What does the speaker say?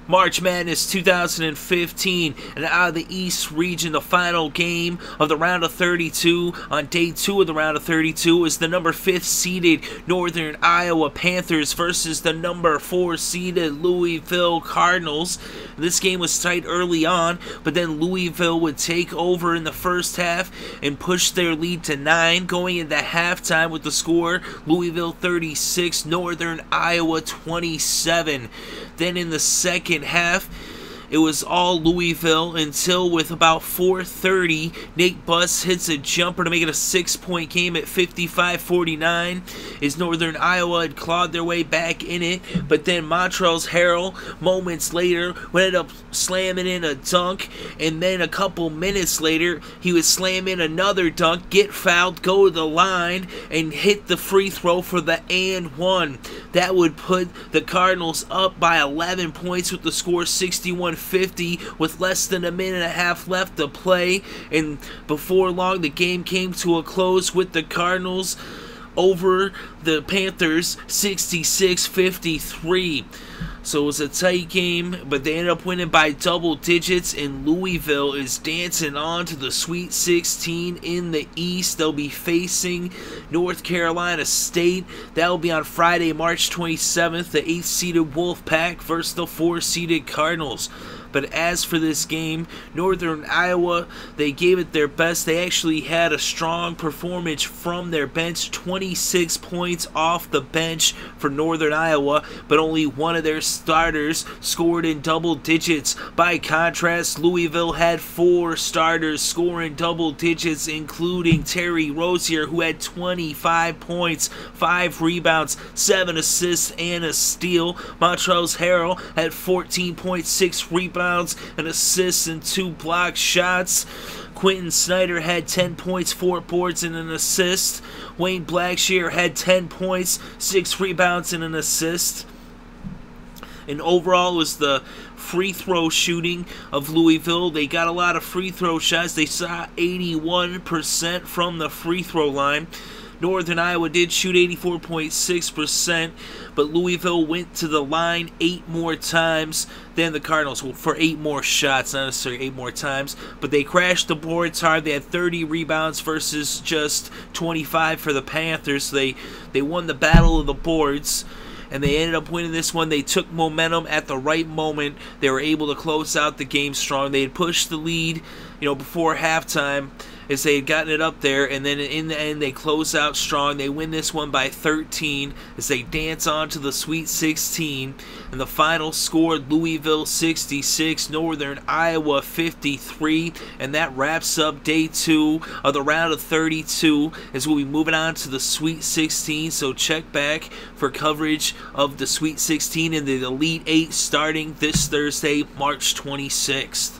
March Madness 2015, and out of the East region, the final game of the round of 32 on day 2 of the round of 32 is the number 5th seeded Northern Iowa Panthers versus the number 4 seeded Louisville Cardinals. This game was tight early on, but then Louisville would take over in the first half and push their lead to 9, going into halftime with the score Louisville 36, Northern Iowa 27. Then in the second half, it was all Louisville until with about 4:30, Nate Buss hits a jumper to make it a 6-point game at 55-49. As Northern Iowa had clawed their way back in it, but then Montrezl Harrell, moments later, would end up slamming in a dunk, and then a couple minutes later, he would slam in another dunk, get fouled, go to the line, and hit the free throw for the and one. That would put the Cardinals up by 11 points with the score 61-50 with less than a minute and a half left to play, and before long the game came to a close with the Cardinals over the Panthers 66-53. So it was a tight game, but they ended up winning by double digits, and Louisville is dancing on to the Sweet 16 in the East. They'll be facing North Carolina State. That will be on Friday, March 27th, the 8th-seeded Wolfpack versus the 4th-seeded Cardinals. But as for this game, Northern Iowa, they gave it their best. They actually had a strong performance from their bench, 26 points off the bench for Northern Iowa, but only one of their starters scored in double digits. By contrast, Louisville had 4 starters scoring double digits, including Terry Rozier, who had 25 points, 5 rebounds, 7 assists, and a steal. Montrezl Harrell had 14.6 rebounds, an assist, and 2 block shots. Quentin Snyder had 10 points, 4 boards, and an assist. Wayne Blackshear had 10 points, 6 rebounds, and an assist. And overall, it was the free throw shooting of Louisville. They got a lot of free throw shots. They saw 81% from the free throw line. Northern Iowa did shoot 84.6%, but Louisville went to the line 8 more times than the Cardinals, for 8 more shots, not necessarily 8 more times, but they crashed the boards hard. They had 30 rebounds versus just 25 for the Panthers, so they won the battle of the boards, and they ended up winning this one. They took momentum at the right moment. They were able to close out the game strong. They had pushed the lead, before halftime, as they had gotten it up there, and then in the end they close out strong. They win this one by 13 as they dance on to the Sweet 16, and the final score, Louisville 66, Northern Iowa 53, and that wraps up day 2 of the round of 32 as we'll be moving on to the Sweet 16, so check back for coverage of the Sweet 16 and the Elite 8 starting this Thursday, March 26th.